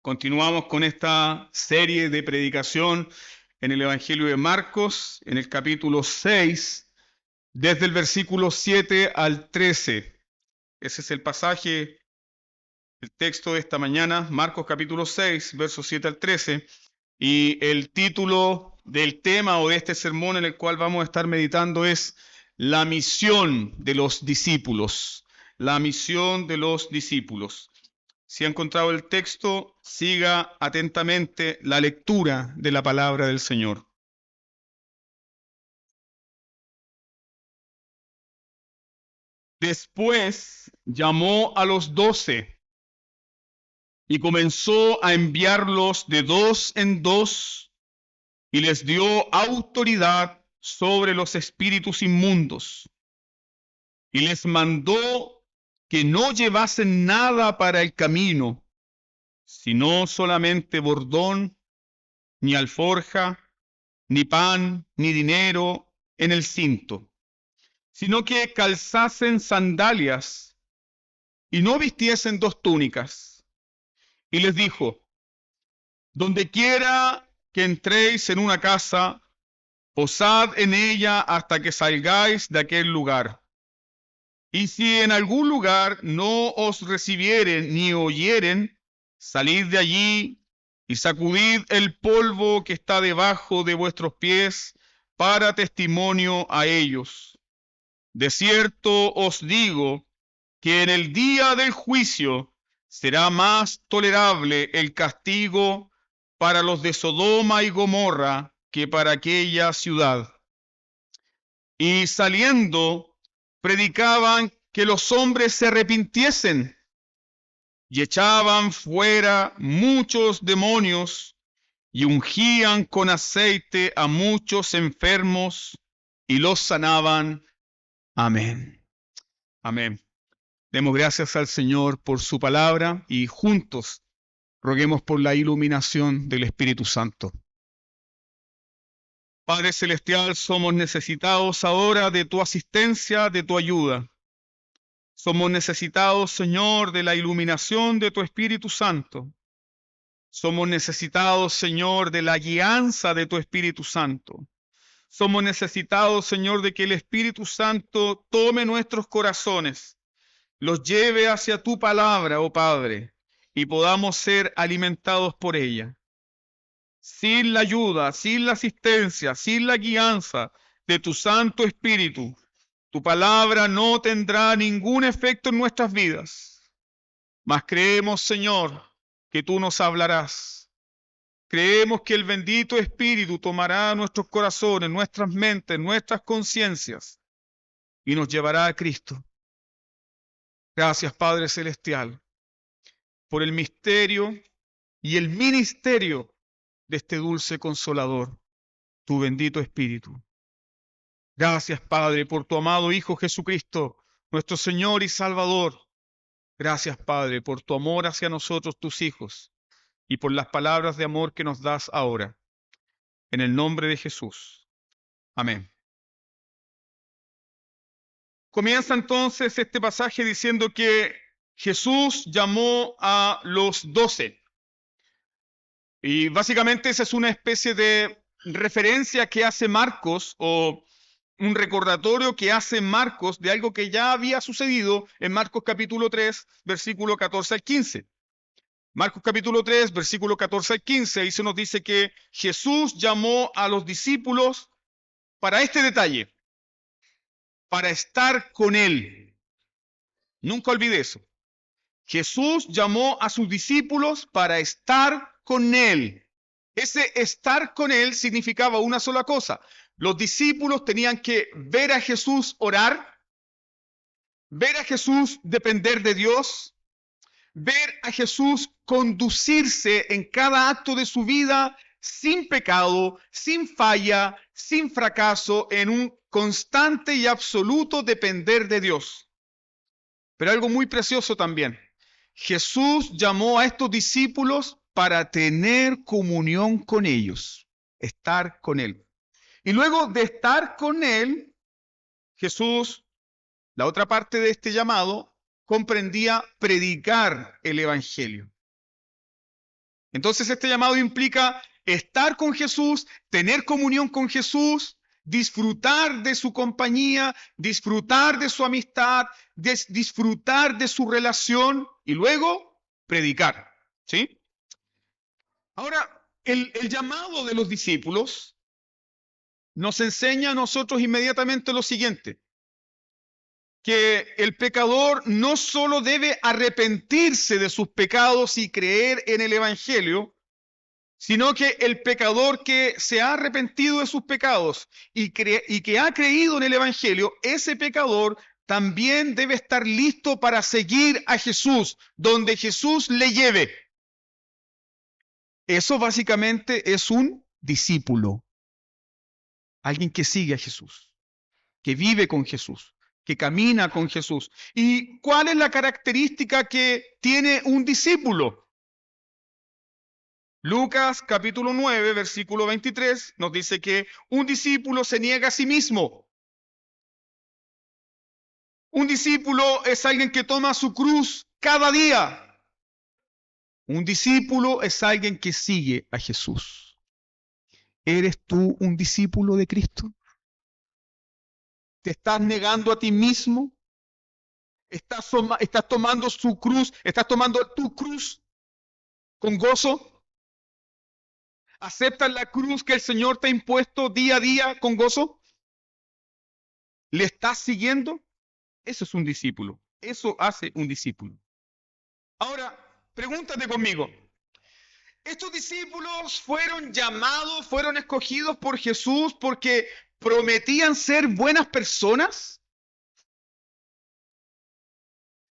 Continuamos con esta serie de predicación en el Evangelio de Marcos, en el capítulo 6, desde el versículo 7 al 13. Ese es el pasaje, el texto de esta mañana, Marcos capítulo 6, versos 7 al 13. Y el título del tema o de este sermón en el cual vamos a estar meditando es la misión de los discípulos. La misión de los discípulos. Si ha encontrado el texto, siga atentamente la lectura de la palabra del Señor. Después llamó a los 12 y comenzó a enviarlos de dos en dos y les dio autoridad sobre los espíritus inmundos y les mandó que no llevasen nada para el camino, sino solamente bordón, ni alforja, ni pan, ni dinero en el cinto, sino que calzasen sandalias y no vistiesen dos túnicas. Y les dijo: donde quiera que entréis en una casa, posad en ella hasta que salgáis de aquel lugar. Y si en algún lugar no os recibieren ni oyeren, salid de allí y sacudid el polvo que está debajo de vuestros pies para testimonio a ellos. De cierto os digo que en el día del juicio será más tolerable el castigo para los de Sodoma y Gomorra que para aquella ciudad. Y saliendo, predicaban que los hombres se arrepintiesen y echaban fuera muchos demonios y ungían con aceite a muchos enfermos y los sanaban. Amén. Amén. Demos gracias al Señor por su palabra y juntos roguemos por la iluminación del Espíritu Santo. Padre Celestial, somos necesitados ahora de tu asistencia, de tu ayuda. Somos necesitados, Señor, de la iluminación de tu Espíritu Santo. Somos necesitados, Señor, de la guianza de tu Espíritu Santo. Somos necesitados, Señor, de que el Espíritu Santo tome nuestros corazones, los lleve hacia tu palabra, oh Padre, y podamos ser alimentados por ella. Sin la ayuda, sin la asistencia, sin la guianza de tu Santo Espíritu, tu palabra no tendrá ningún efecto en nuestras vidas. Mas creemos, Señor, que tú nos hablarás. Creemos que el bendito Espíritu tomará nuestros corazones, nuestras mentes, nuestras conciencias y nos llevará a Cristo. Gracias, Padre Celestial, por el misterio y el ministerio de este dulce Consolador, tu bendito Espíritu. Gracias, Padre, por tu amado Hijo Jesucristo, nuestro Señor y Salvador. Gracias, Padre, por tu amor hacia nosotros, tus hijos, y por las palabras de amor que nos das ahora. En el nombre de Jesús. Amén. Comienza entonces este pasaje diciendo que Jesús llamó a los 12. Y básicamente esa es una especie de referencia que hace Marcos o un recordatorio que hace Marcos de algo que ya había sucedido en Marcos capítulo 3, versículo 14 al 15. Marcos capítulo 3, versículo 14 al 15, ahí se nos dice que Jesús llamó a los discípulos para este detalle, para estar con Él. Nunca olvide eso. Jesús llamó a sus discípulos para estar con Él. Ese estar con Él significaba una sola cosa. Los discípulos tenían que ver a Jesús orar, ver a Jesús depender de Dios, ver a Jesús conducirse en cada acto de su vida sin pecado, sin falla, sin fracaso, en un constante y absoluto depender de Dios. Pero algo muy precioso también. Jesús llamó a estos discípulos para tener comunión con ellos, estar con Él. Y luego de estar con Él, Jesús, la otra parte de este llamado, comprendía predicar el Evangelio. Entonces este llamado implica estar con Jesús, tener comunión con Jesús, disfrutar de su compañía, disfrutar de su amistad, disfrutar de su relación y luego predicar. ¿Sí? Ahora, el llamado de los discípulos nos enseña a nosotros inmediatamente lo siguiente, que el pecador no solo debe arrepentirse de sus pecados y creer en el Evangelio, sino que el pecador que se ha arrepentido de sus pecados y que ha creído en el Evangelio, ese pecador también debe estar listo para seguir a Jesús, donde Jesús le lleve. Eso básicamente es un discípulo, alguien que sigue a Jesús, que vive con Jesús, que camina con Jesús. ¿Y cuál es la característica que tiene un discípulo? Lucas capítulo 9, versículo 23 nos dice que un discípulo se niega a sí mismo. Un discípulo es alguien que toma su cruz cada día. Un discípulo es alguien que sigue a Jesús. ¿Eres tú un discípulo de Cristo? ¿Te estás negando a ti mismo? ¿Estás tomando su cruz? ¿Estás tomando tu cruz con gozo? ¿Aceptas la cruz que el Señor te ha impuesto día a día con gozo? ¿Le estás siguiendo? Eso es un discípulo. Eso hace un discípulo. Ahora, pregúntate conmigo. ¿Estos discípulos fueron llamados, fueron escogidos por Jesús porque prometían ser buenas personas?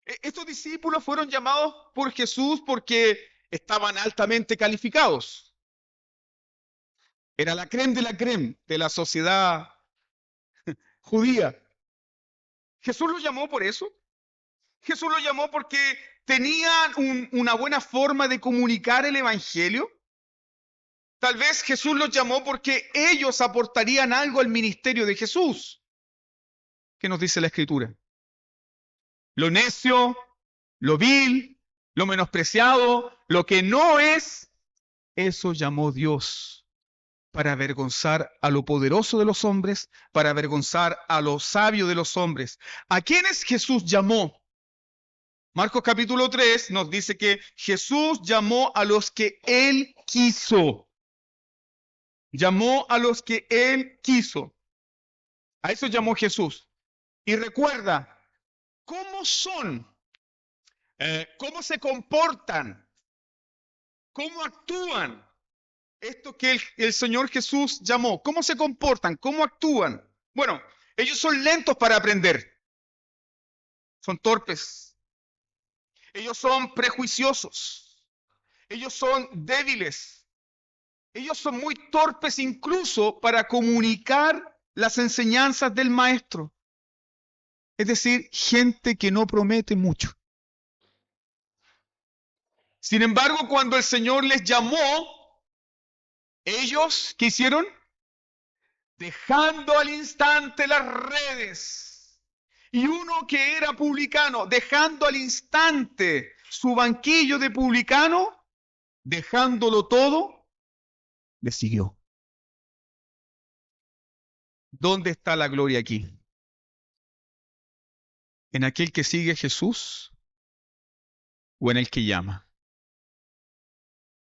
¿Estos discípulos fueron llamados por Jesús porque estaban altamente calificados? Era la crème de la sociedad judía. ¿Jesús los llamó por eso? ¿Jesús los llamó porque tenían una buena forma de comunicar el Evangelio? Tal vez Jesús los llamó porque ellos aportarían algo al ministerio de Jesús. ¿Qué nos dice la Escritura? Lo necio, lo vil, lo menospreciado, lo que no es, eso llamó Dios para avergonzar a lo poderoso de los hombres, para avergonzar a lo sabio de los hombres. ¿A quiénes Jesús llamó? Marcos capítulo 3 nos dice que Jesús llamó a los que Él quiso. Llamó a los que Él quiso. A eso llamó Jesús. Y recuerda, ¿cómo son? ¿Cómo se comportan? ¿Cómo actúan? Esto que el Señor Jesús llamó. ¿Cómo se comportan? ¿Cómo actúan? Bueno, ellos son lentos para aprender. Son torpes. Ellos son prejuiciosos. Ellos son débiles. Ellos son muy torpes incluso para comunicar las enseñanzas del maestro. Es decir, gente que no promete mucho. Sin embargo, cuando el Señor les llamó, ellos, ¿qué hicieron? Dejando al instante las redes. Y uno que era publicano, dejando al instante su banquillo de publicano, dejándolo todo, le siguió. ¿Dónde está la gloria aquí? ¿En aquel que sigue a Jesús o en el que llama?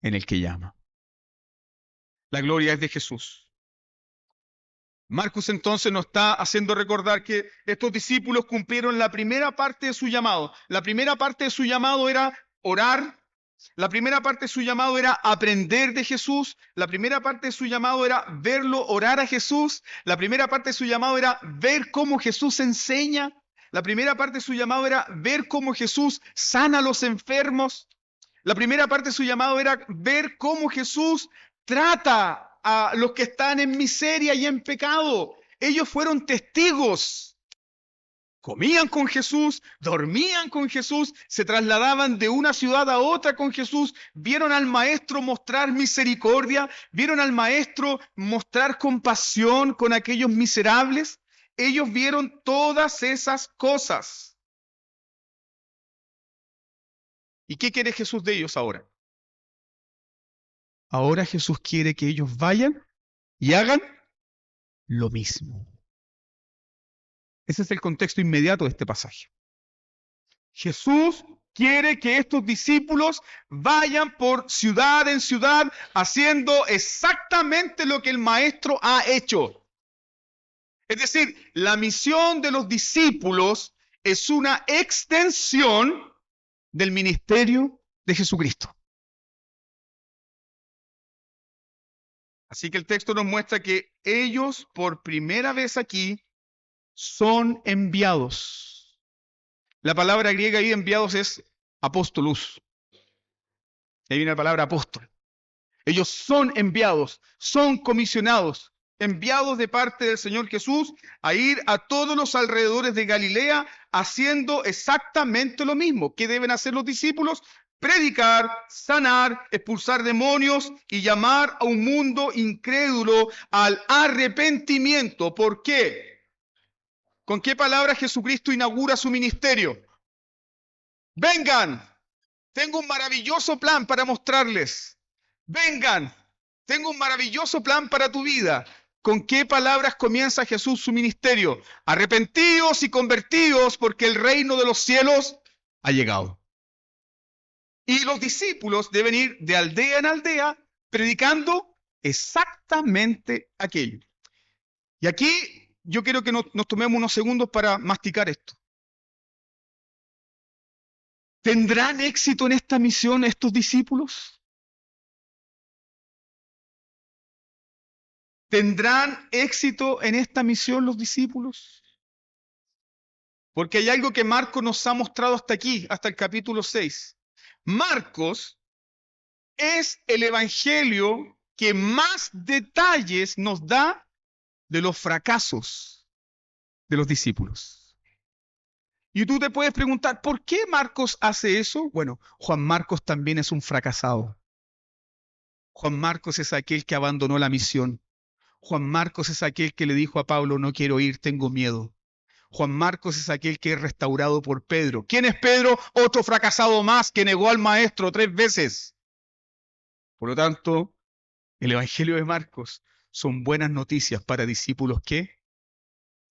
En el que llama. La gloria es de Jesús. Marcos entonces nos está haciendo recordar que estos discípulos cumplieron la primera parte de su llamado. La primera parte de su llamado era orar. La primera parte de su llamado era aprender de Jesús. La primera parte de su llamado era verlo orar a Jesús. La primera parte de su llamado era ver cómo Jesús enseña. La primera parte de su llamado era ver cómo Jesús sana a los enfermos. La primera parte de su llamado era ver cómo Jesús trata a los que están en miseria y en pecado. Ellos fueron testigos. Comían con Jesús, dormían con Jesús, se trasladaban de una ciudad a otra con Jesús, vieron al Maestro mostrar misericordia, vieron al Maestro mostrar compasión con aquellos miserables. Ellos vieron todas esas cosas. ¿Y qué quiere Jesús de ellos ahora? Ahora Jesús quiere que ellos vayan y hagan lo mismo. Ese es el contexto inmediato de este pasaje. Jesús quiere que estos discípulos vayan por ciudad en ciudad haciendo exactamente lo que el Maestro ha hecho. Es decir, la misión de los discípulos es una extensión del ministerio de Jesucristo. Así que el texto nos muestra que ellos, por primera vez aquí, son enviados. La palabra griega ahí enviados es apóstolos. Ahí viene la palabra apóstol. Ellos son enviados, son comisionados, enviados de parte del Señor Jesús a ir a todos los alrededores de Galilea haciendo exactamente lo mismo. ¿Qué deben hacer los discípulos? Predicar, sanar, expulsar demonios y llamar a un mundo incrédulo al arrepentimiento. ¿Por qué? ¿Con qué palabra Jesucristo inaugura su ministerio? Vengan, tengo un maravilloso plan para mostrarles. Vengan, tengo un maravilloso plan para tu vida. ¿Con qué palabras comienza Jesús su ministerio? Arrepentíos y convertíos porque el reino de los cielos ha llegado. Y los discípulos deben ir de aldea en aldea predicando exactamente aquello. Y aquí yo quiero que nos tomemos unos segundos para masticar esto. ¿Tendrán éxito en esta misión estos discípulos? ¿Tendrán éxito en esta misión los discípulos? Porque hay algo que Marcos nos ha mostrado hasta aquí, hasta el capítulo 6. Marcos es el evangelio que más detalles nos da de los fracasos de los discípulos. Y tú te puedes preguntar, ¿por qué Marcos hace eso? Bueno, Juan Marcos también es un fracasado. Juan Marcos es aquel que abandonó la misión. Juan Marcos es aquel que le dijo a Pablo, no quiero ir, tengo miedo. Juan Marcos es aquel que es restaurado por Pedro. ¿Quién es Pedro? Otro fracasado más que negó al maestro 3 veces. Por lo tanto, el Evangelio de Marcos son buenas noticias para discípulos que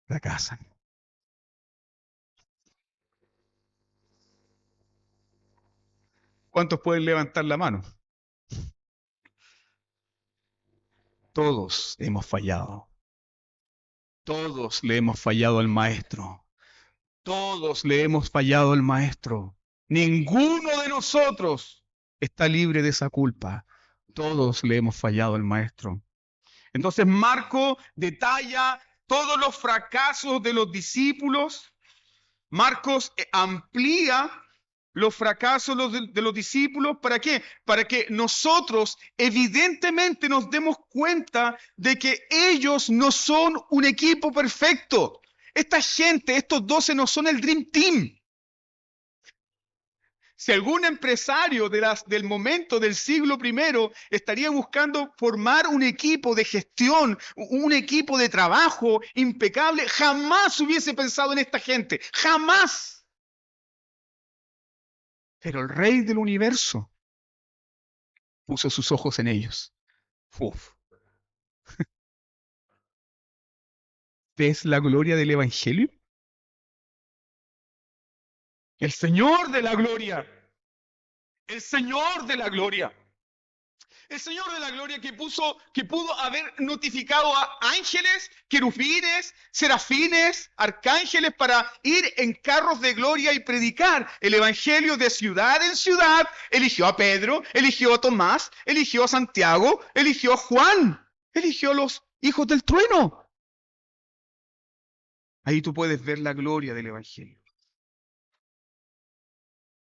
fracasan. ¿Cuántos pueden levantar la mano? Todos hemos fallado. Todos le hemos fallado al maestro. Todos le hemos fallado al maestro. Ninguno de nosotros está libre de esa culpa. Todos le hemos fallado al maestro. Entonces Marco detalla todos los fracasos de los discípulos. Marcos amplía los fracasos de los discípulos. ¿Para qué? Para que nosotros evidentemente nos demos cuenta de que ellos no son un equipo perfecto. Esta gente, estos 12 no son el Dream Team. Si algún empresario del momento del siglo I estaría buscando formar un equipo de gestión, un equipo de trabajo impecable, jamás hubiese pensado en esta gente, jamás. Pero el Rey del universo puso sus ojos en ellos. Uf. ¿Ves la gloria del Evangelio? El Señor de la gloria. El Señor de la gloria. El Señor de la gloria que pudo haber notificado a ángeles, querubines, serafines, arcángeles para ir en carros de gloria y predicar el evangelio de ciudad en ciudad, eligió a Pedro, eligió a Tomás, eligió a Santiago, eligió a Juan, eligió a los hijos del trueno. Ahí tú puedes ver la gloria del evangelio.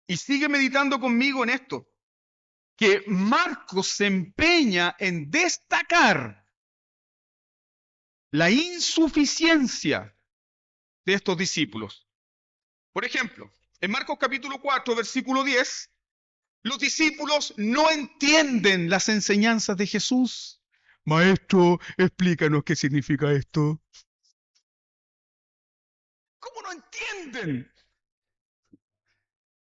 Y sigue meditando conmigo en esto, que Marcos se empeña en destacar la insuficiencia de estos discípulos. Por ejemplo, en Marcos capítulo 4, versículo 10, los discípulos no entienden las enseñanzas de Jesús. Maestro, explícanos qué significa esto. ¿Cómo no entienden?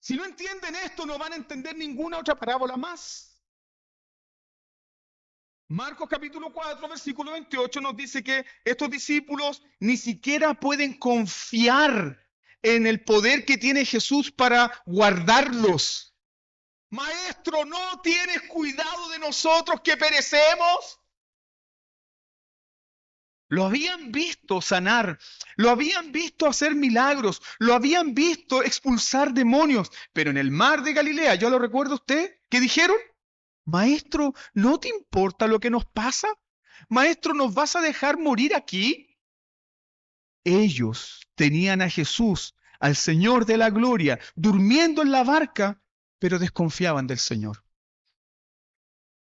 Si no entienden esto, no van a entender ninguna otra parábola más. Marcos capítulo 4, versículo 28 nos dice que estos discípulos ni siquiera pueden confiar en el poder que tiene Jesús para guardarlos. Maestro, ¿no tienes cuidado de nosotros que perecemos? Lo habían visto sanar, lo habían visto hacer milagros, lo habían visto expulsar demonios, pero en el mar de Galilea, ¿yo lo recuerda usted? ¿Qué dijeron? Maestro, ¿no te importa lo que nos pasa? Maestro, ¿nos vas a dejar morir aquí? Ellos tenían a Jesús, al Señor de la gloria, durmiendo en la barca, pero desconfiaban del Señor.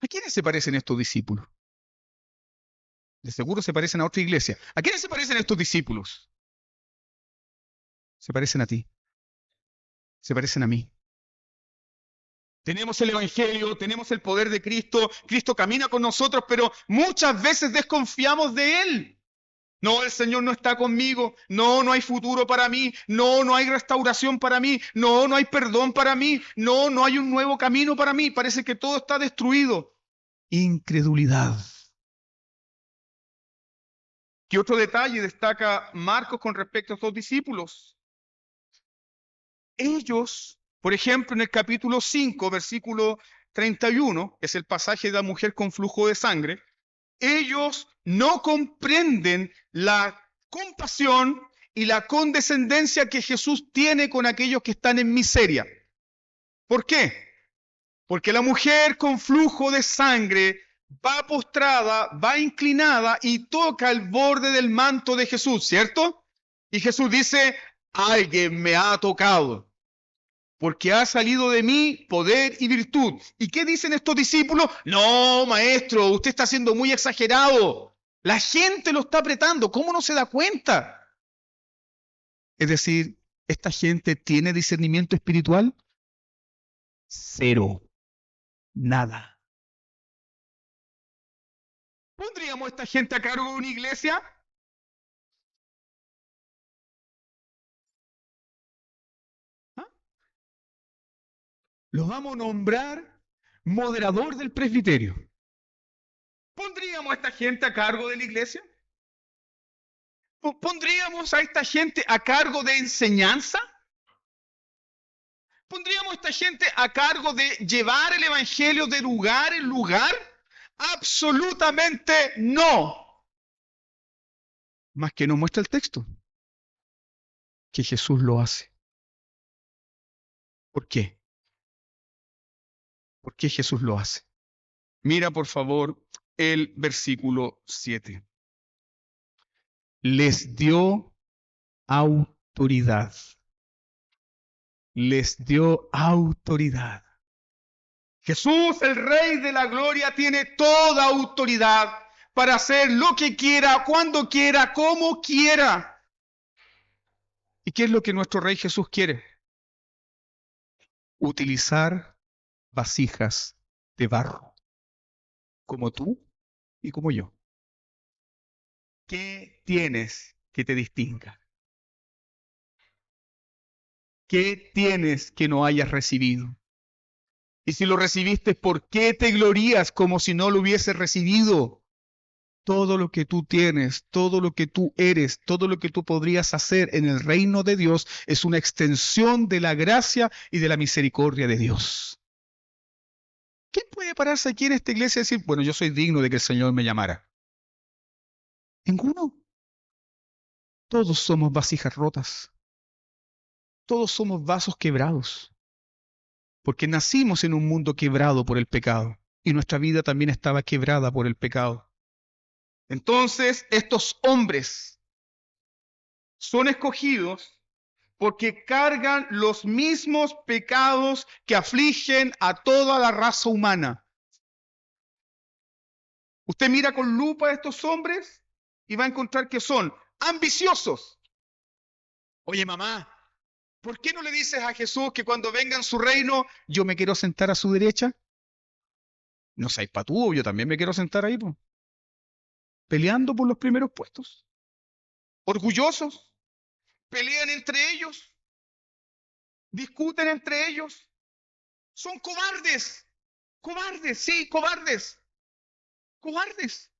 ¿A quiénes se parecen estos discípulos? De seguro se parecen a otra iglesia. ¿A quiénes se parecen estos discípulos? Se parecen a ti, se parecen a mí. Tenemos el Evangelio, tenemos el poder de Cristo, Cristo camina con nosotros, pero muchas veces desconfiamos de Él. No, el Señor no está conmigo. No, no hay futuro para mí. No, no hay restauración para mí. No, no hay perdón para mí. No, no hay un nuevo camino para mí. Parece que todo está destruido. Incredulidad. ¿Qué otro detalle destaca Marcos con respecto a estos discípulos? Ellos, por ejemplo, en el capítulo 5, versículo 31, es el pasaje de la mujer con flujo de sangre, ellos no comprenden la compasión y la condescendencia que Jesús tiene con aquellos que están en miseria. ¿Por qué? Porque la mujer con flujo de sangre va postrada, va inclinada y toca el borde del manto de Jesús, ¿cierto? Y Jesús dice, alguien me ha tocado, porque ha salido de mí poder y virtud. ¿Y qué dicen estos discípulos? No, maestro, usted está siendo muy exagerado. La gente lo está apretando, ¿cómo no se da cuenta? Es decir, ¿esta gente tiene discernimiento espiritual? Cero, nada. ¿Pondríamos a esta gente a cargo de una iglesia? ¿Ah? Los vamos a nombrar moderador del presbiterio. ¿Pondríamos a esta gente a cargo de la iglesia? ¿Pondríamos a esta gente a cargo de enseñanza? ¿Pondríamos a esta gente a cargo de llevar el evangelio de lugar en lugar? Absolutamente no. Más que nos muestra el texto que Jesús lo hace. ¿Por qué? ¿Por qué Jesús lo hace? Mira por favor el versículo 7. Les dio autoridad. Les dio autoridad. Jesús, el Rey de la Gloria, tiene toda autoridad para hacer lo que quiera, cuando quiera, como quiera. ¿Y qué es lo que nuestro Rey Jesús quiere? Utilizar vasijas de barro, como tú y como yo. ¿Qué tienes que te distinga? ¿Qué tienes que no hayas recibido? Y si lo recibiste, ¿por qué te glorías como si no lo hubieses recibido? Todo lo que tú tienes, todo lo que tú eres, todo lo que tú podrías hacer en el reino de Dios es una extensión de la gracia y de la misericordia de Dios. ¿Quién puede pararse aquí en esta iglesia y decir, bueno, yo soy digno de que el Señor me llamara? Ninguno. Todos somos vasijas rotas. Todos somos vasos quebrados. Porque nacimos en un mundo quebrado por el pecado. Y nuestra vida también estaba quebrada por el pecado. Entonces, estos hombres son escogidos porque cargan los mismos pecados que afligen a toda la raza humana. Usted mira con lupa a estos hombres y va a encontrar que son ambiciosos. Oye, mamá, ¿por qué no le dices a Jesús que cuando venga en su reino yo me quiero sentar a su derecha? No seáis patúo, yo también me quiero sentar ahí, po. Peleando por los primeros puestos. Orgullosos, pelean entre ellos, discuten entre ellos. Son cobardes, cobardes, sí, cobardes. cobardes,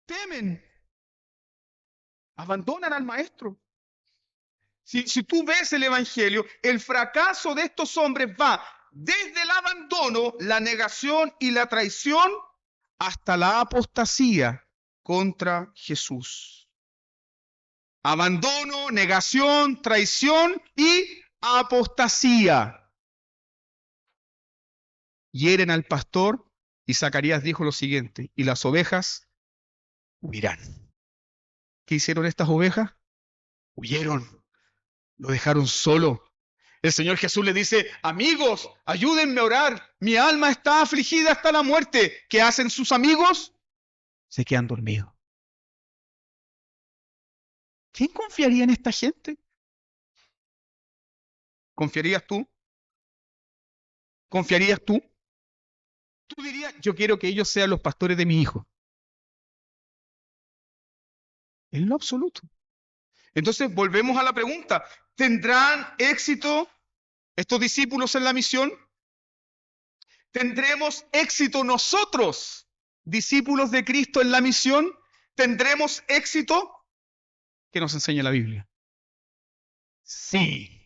temen, abandonan al maestro. Si tú ves el Evangelio, el fracaso de estos hombres va desde el abandono, la negación y la traición hasta la apostasía contra Jesús. Abandono, negación, traición y apostasía. Hieren al pastor y Zacarías dijo lo siguiente: y las ovejas huirán. ¿Qué hicieron estas ovejas? Huyeron, lo dejaron solo. El Señor Jesús le dice: amigos, ayúdenme a orar, mi alma está afligida hasta la muerte. ¿Qué hacen sus amigos? Se quedan dormidos. ¿Quién confiaría en esta gente? ¿Confiarías tú? ¿Confiarías tú? Tú dirías: yo quiero que ellos sean los pastores de mi hijo. En lo absoluto. Entonces volvemos a la pregunta: ¿tendrán éxito estos discípulos en la misión? ¿Tendremos éxito nosotros, discípulos de Cristo, en la misión? ¿Tendremos éxito? ¿Qué nos enseña la Biblia? Sí.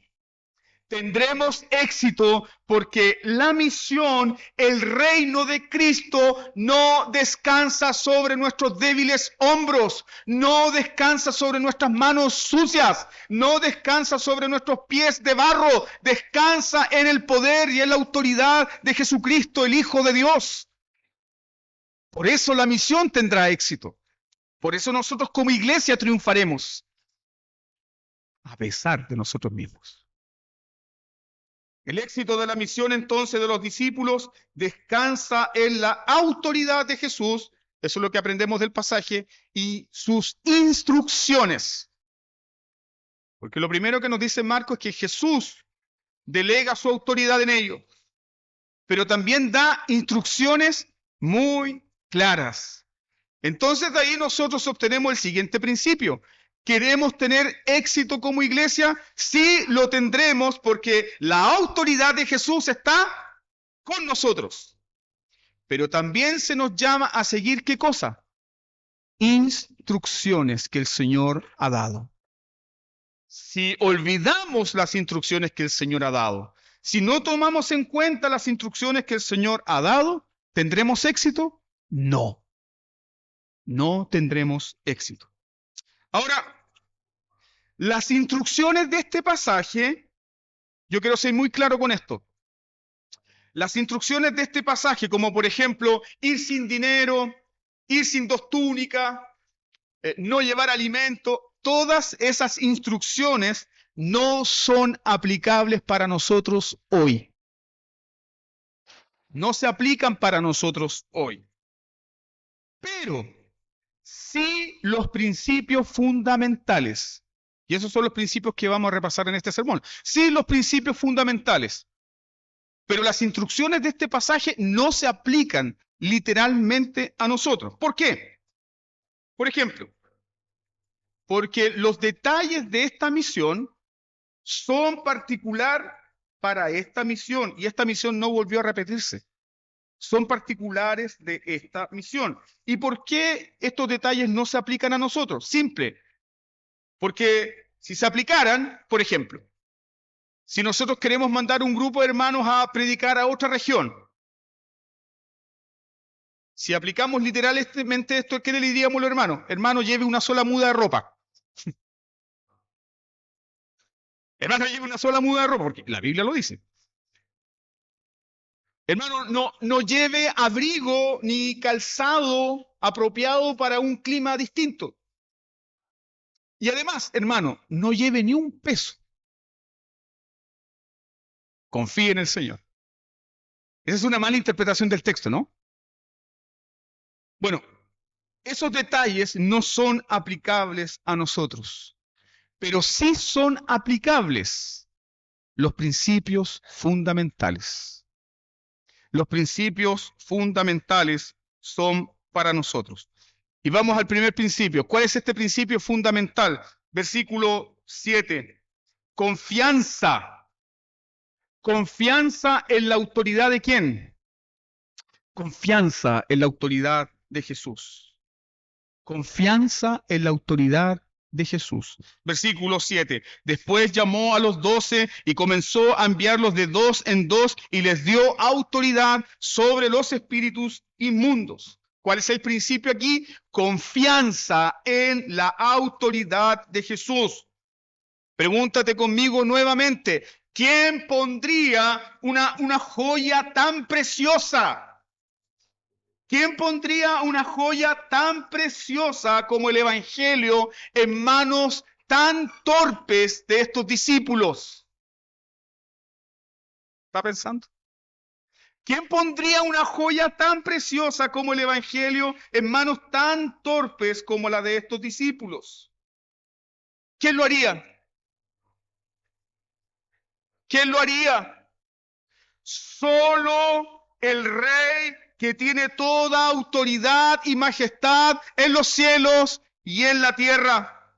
Tendremos éxito porque la misión, el reino de Cristo, no descansa sobre nuestros débiles hombros, no descansa sobre nuestras manos sucias, no descansa sobre nuestros pies de barro, descansa en el poder y en la autoridad de Jesucristo, el Hijo de Dios. Por eso la misión tendrá éxito. Por eso nosotros como iglesia triunfaremos, a pesar de nosotros mismos. El éxito de la misión entonces de los discípulos descansa en la autoridad de Jesús, eso es lo que aprendemos del pasaje, y sus instrucciones. Porque lo primero que nos dice Marcos es que Jesús delega su autoridad en ellos, pero también da instrucciones muy claras. Entonces de ahí nosotros obtenemos el siguiente principio: ¿queremos tener éxito como iglesia? Sí, lo tendremos porque la autoridad de Jesús está con nosotros. Pero también se nos llama a seguir, ¿qué cosa? Instrucciones que el Señor ha dado. Si olvidamos las instrucciones que el Señor ha dado, si no tomamos en cuenta las instrucciones que el Señor ha dado, ¿tendremos éxito? No. No tendremos éxito. Ahora, las instrucciones de este pasaje, yo quiero ser muy claro con esto. Las instrucciones de este pasaje, como por ejemplo, ir sin dinero, ir sin 2 túnicas, no llevar alimento, todas esas instrucciones no son aplicables para nosotros hoy. No se aplican para nosotros hoy. Pero sí los principios fundamentales. Y esos son los principios que vamos a repasar en este sermón. Sí, los principios fundamentales. Pero las instrucciones de este pasaje no se aplican literalmente a nosotros. ¿Por qué? Por ejemplo, porque los detalles de esta misión son particular para esta misión y esta misión no volvió a repetirse. Son particulares de esta misión. ¿Y por qué estos detalles no se aplican a nosotros? Simple. Porque si se aplicaran, por ejemplo, si nosotros queremos mandar un grupo de hermanos a predicar a otra región, si aplicamos literalmente esto, ¿qué le diríamos a los hermanos? Hermano, lleve una sola muda de ropa. Hermano, lleve una sola muda de ropa, porque la Biblia lo dice. Hermano, no lleve abrigo ni calzado apropiado para un clima distinto. Y además, hermano, no lleve ni un peso. Confíe en el Señor. Esa es una mala interpretación del texto, ¿no? Bueno, esos detalles no son aplicables a nosotros, pero sí son aplicables los principios fundamentales. Los principios fundamentales son para nosotros. Y vamos al primer principio. ¿Cuál es este principio fundamental? Versículo 7. Confianza. Confianza en la autoridad de ¿quién? Confianza en la autoridad de Jesús. Confianza en la autoridad de Jesús. Versículo 7. Después llamó a los 12 y comenzó a enviarlos de dos en dos y les dio autoridad sobre los espíritus inmundos. ¿Cuál es el principio aquí? Confianza en la autoridad de Jesús. Pregúntate conmigo nuevamente, ¿quién pondría una joya tan preciosa? ¿Quién pondría una joya tan preciosa como el Evangelio en manos tan torpes de estos discípulos? ¿Está pensando? ¿Quién pondría una joya tan preciosa como el Evangelio en manos tan torpes como la de estos discípulos? ¿Quién lo haría? ¿Quién lo haría? Solo el Rey que tiene toda autoridad y majestad en los cielos y en la tierra.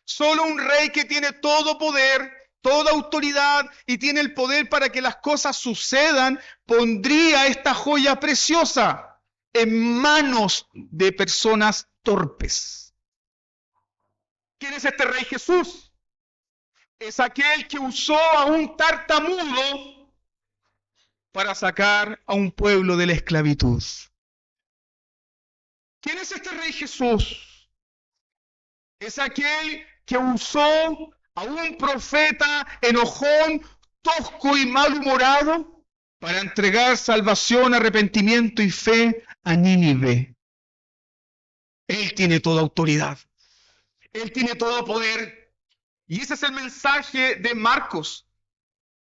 Solo un Rey que tiene todo poder, toda autoridad y tiene el poder para que las cosas sucedan, pondría esta joya preciosa en manos de personas torpes. ¿Quién es este Rey Jesús? Es aquel que usó a un tartamudo para sacar a un pueblo de la esclavitud. ¿Quién es este Rey Jesús? Es aquel que usó a un profeta enojón, tosco y malhumorado para entregar salvación, arrepentimiento y fe a Nínive. Él tiene toda autoridad. Él tiene todo poder. Y ese es el mensaje de Marcos.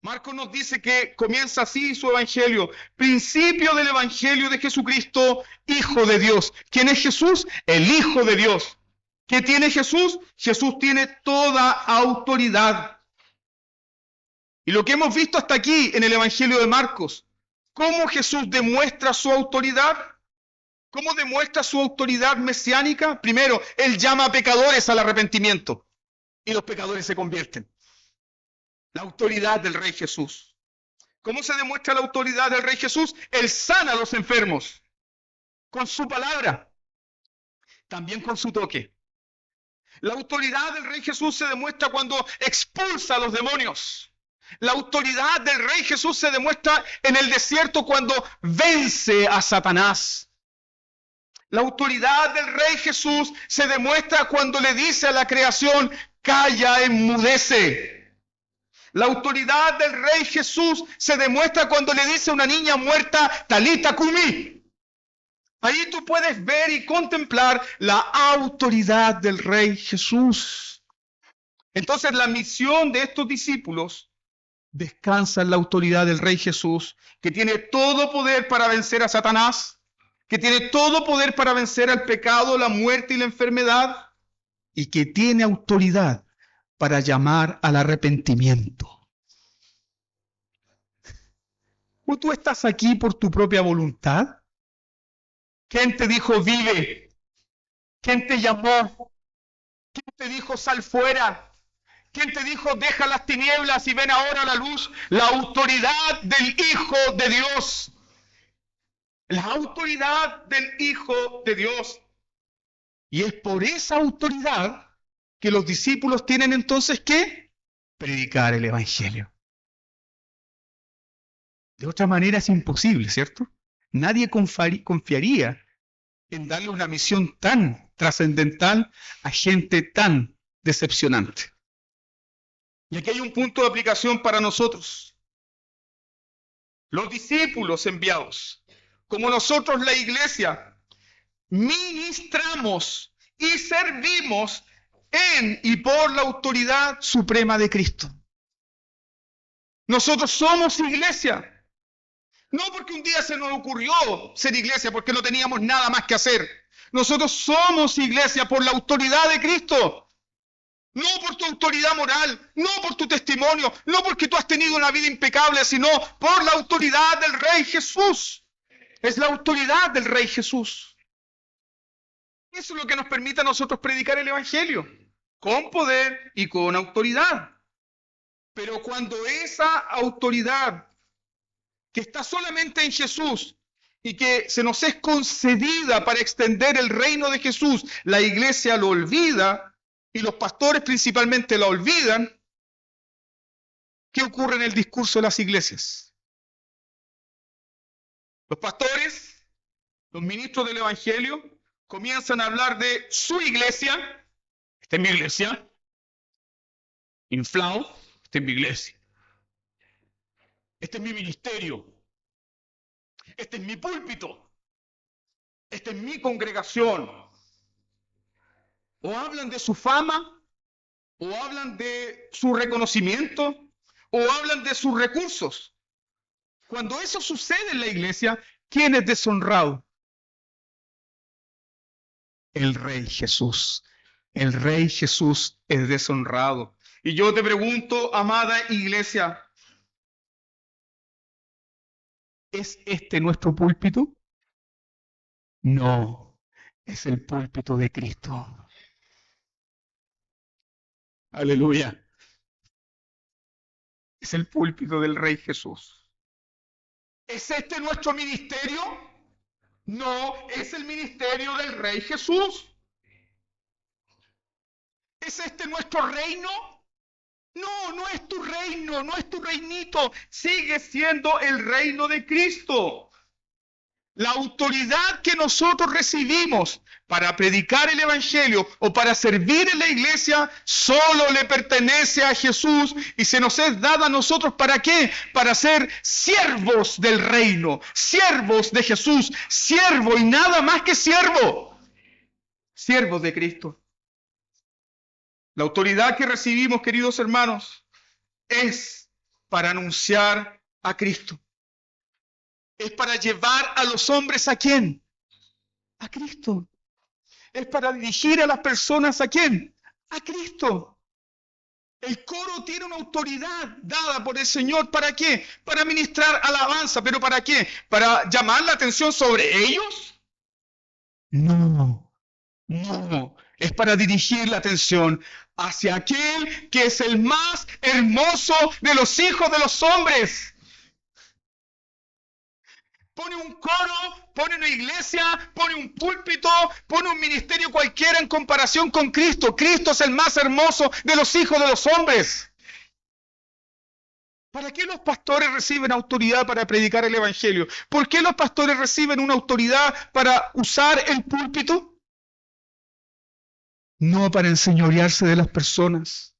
Marcos nos dice que comienza así su evangelio. Principio del evangelio de Jesucristo, Hijo de Dios. ¿Quién es Jesús? El Hijo de Dios. ¿Qué tiene Jesús? Jesús tiene toda autoridad. Y lo que hemos visto hasta aquí en el evangelio de Marcos, ¿cómo Jesús demuestra su autoridad? ¿Cómo demuestra su autoridad mesiánica? Primero, Él llama a pecadores al arrepentimiento y los pecadores se convierten. La autoridad del Rey Jesús. ¿Cómo se demuestra la autoridad del Rey Jesús? Él sana a los enfermos con su palabra, también con su toque. La autoridad del Rey Jesús se demuestra cuando expulsa a los demonios. La autoridad del Rey Jesús se demuestra en el desierto cuando vence a Satanás. La autoridad del Rey Jesús se demuestra cuando le dice a la creación, calla, enmudece. La autoridad del Rey Jesús se demuestra cuando le dice a una niña muerta, Talita cumi. Ahí tú puedes ver y contemplar la autoridad del Rey Jesús. Entonces la misión de estos discípulos descansa en la autoridad del Rey Jesús, que tiene todo poder para vencer a Satanás, que tiene todo poder para vencer al pecado, la muerte y la enfermedad, y que tiene autoridad para llamar al arrepentimiento. ¿O tú estás aquí por tu propia voluntad? ¿Quién te dijo vive? ¿Quién te llamó? ¿Quién te dijo sal fuera? ¿Quién te dijo deja las tinieblas y ven ahora la luz? La autoridad del Hijo de Dios. La autoridad del Hijo de Dios. Y es por esa autoridad que los discípulos tienen entonces que predicar el Evangelio. De otra manera es imposible, ¿cierto? Nadie confiaría en darle una misión tan trascendental a gente tan decepcionante. Y aquí hay un punto de aplicación para nosotros. Los discípulos enviados, como nosotros la iglesia, ministramos y servimos en y por la autoridad suprema de Cristo. Nosotros somos iglesia. No porque un día se nos ocurrió ser iglesia, porque no teníamos nada más que hacer. Nosotros somos iglesia por la autoridad de Cristo. No por tu autoridad moral, no por tu testimonio, no porque tú has tenido una vida impecable, sino por la autoridad del Rey Jesús. Es la autoridad del Rey Jesús. Eso es lo que nos permite a nosotros predicar el Evangelio, con poder y con autoridad. Pero cuando esa autoridad que está solamente en Jesús y que se nos es concedida para extender el reino de Jesús, la iglesia lo olvida y los pastores principalmente la olvidan, ¿qué ocurre en el discurso de las iglesias? Los pastores, los ministros del Evangelio, comienzan a hablar de su iglesia. Esta es mi iglesia. Inflado, esta es mi iglesia. Este es mi ministerio. Este es mi púlpito. Esta es mi congregación. O hablan de su fama, o hablan de su reconocimiento, o hablan de sus recursos. Cuando eso sucede en la iglesia, ¿quién es deshonrado? El Rey Jesús. El Rey Jesús es deshonrado. Y yo te pregunto, amada iglesia, ¿es este nuestro púlpito? No, es el púlpito de Cristo. Aleluya. Es el púlpito del Rey Jesús. ¿Es este nuestro ministerio? No, es el ministerio del Rey Jesús. ¿Es este nuestro reino? No, no es tu reino, no es tu reinito. Sigue siendo el reino de Cristo. La autoridad que nosotros recibimos para predicar el Evangelio o para servir en la iglesia solo le pertenece a Jesús y se nos es dada a nosotros ¿para qué? Para ser siervos del reino, siervos de Jesús, siervo y nada más que siervo, siervos de Cristo. La autoridad que recibimos, queridos hermanos, es para anunciar a Cristo. Es para llevar a los hombres ¿a quién? A Cristo. Es para dirigir a las personas ¿a quién? A Cristo. El coro tiene una autoridad dada por el Señor. ¿Para qué? Para ministrar alabanza. ¿Pero para qué? ¿Para llamar la atención sobre ellos? No, no. Es para dirigir la atención hacia aquel que es el más hermoso de los hijos de los hombres. Pone un coro, pone una iglesia, pone un púlpito, pone un ministerio cualquiera en comparación con Cristo. Cristo es el más hermoso de los hijos de los hombres. ¿Para qué los pastores reciben autoridad para predicar el Evangelio? ¿Por qué los pastores reciben una autoridad para usar el púlpito? No para enseñorearse de las personas,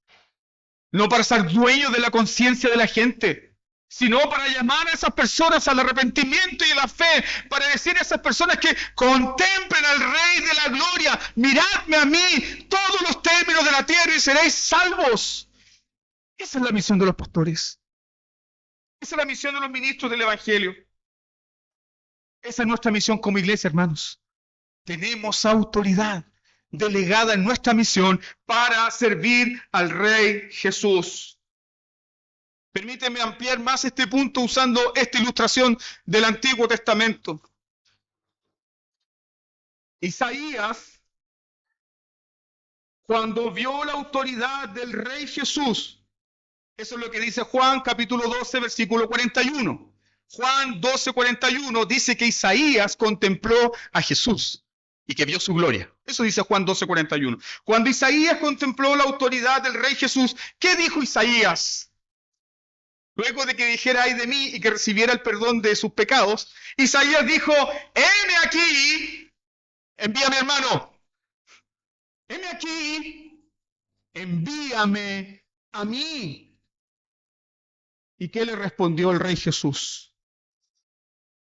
no para ser dueños de la conciencia de la gente, sino para llamar a esas personas al arrepentimiento y a la fe, para decir a esas personas que contemplen al Rey de la Gloria, miradme a mí todos los términos de la tierra y seréis salvos. Esa es la misión de los pastores. Esa es la misión de los ministros del Evangelio. Esa es nuestra misión como iglesia, hermanos. Tenemos autoridad delegada en nuestra misión para servir al Rey Jesús. Permíteme ampliar más este punto usando esta ilustración del Antiguo Testamento. Isaías, cuando vio la autoridad del Rey Jesús, eso es lo que dice Juan capítulo 12, versículo 41. Juan 12, 41 dice que Isaías contempló a Jesús y que vio su gloria. Eso dice Juan 12, 41. Cuando Isaías contempló la autoridad del Rey Jesús, ¿qué dijo Isaías? Luego de que dijera ay de mí y que recibiera el perdón de sus pecados, Isaías dijo, heme aquí, envíame hermano, heme aquí, envíame a mí. ¿Y qué le respondió el Rey Jesús?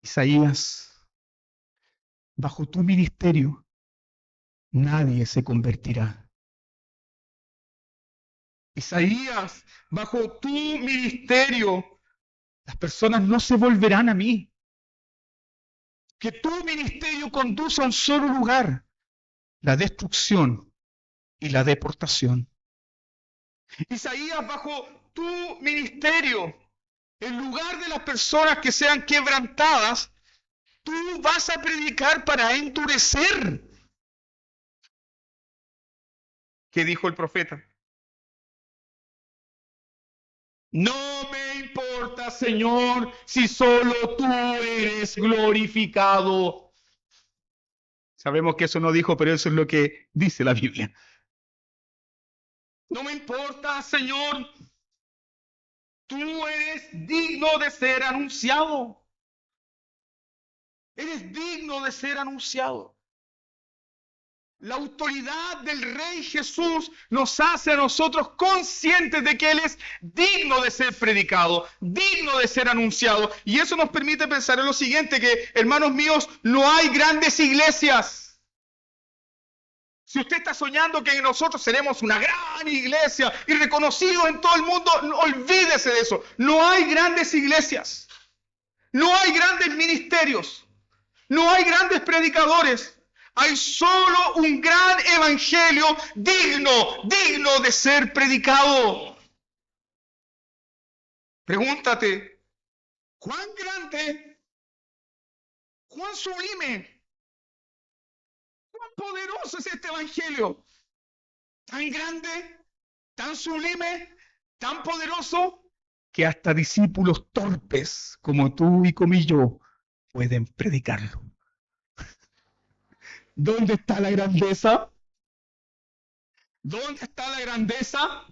Isaías, bajo tu ministerio nadie se convertirá. Isaías, bajo tu ministerio las personas no se volverán a mí. Que tu ministerio conduce a un solo lugar, la destrucción y la deportación. Isaías, bajo tu ministerio, en lugar de las personas que sean quebrantadas, tú vas a predicar para endurecer. ¿Qué dijo el profeta? No me importa importa, Señor, si solo tú eres glorificado. Sabemos que eso no dijo, pero eso es lo que dice la Biblia. No me importa, Señor, tú eres digno de ser anunciado. Eres digno de ser anunciado. La autoridad del Rey Jesús nos hace a nosotros conscientes de que Él es digno de ser predicado, digno de ser anunciado. Y eso nos permite pensar en lo siguiente, que, hermanos míos, no hay grandes iglesias. Si usted está soñando que nosotros seremos una gran iglesia y reconocidos en todo el mundo, olvídese de eso. No hay grandes iglesias. No hay grandes ministerios. No hay grandes predicadores. Hay solo un gran evangelio digno de ser predicado. Pregúntate, ¿cuán grande, cuán sublime, cuán poderoso es este evangelio? Tan grande, tan sublime, tan poderoso, que hasta discípulos torpes como tú y como yo pueden predicarlo. ¿Dónde está la grandeza? ¿Dónde está la grandeza?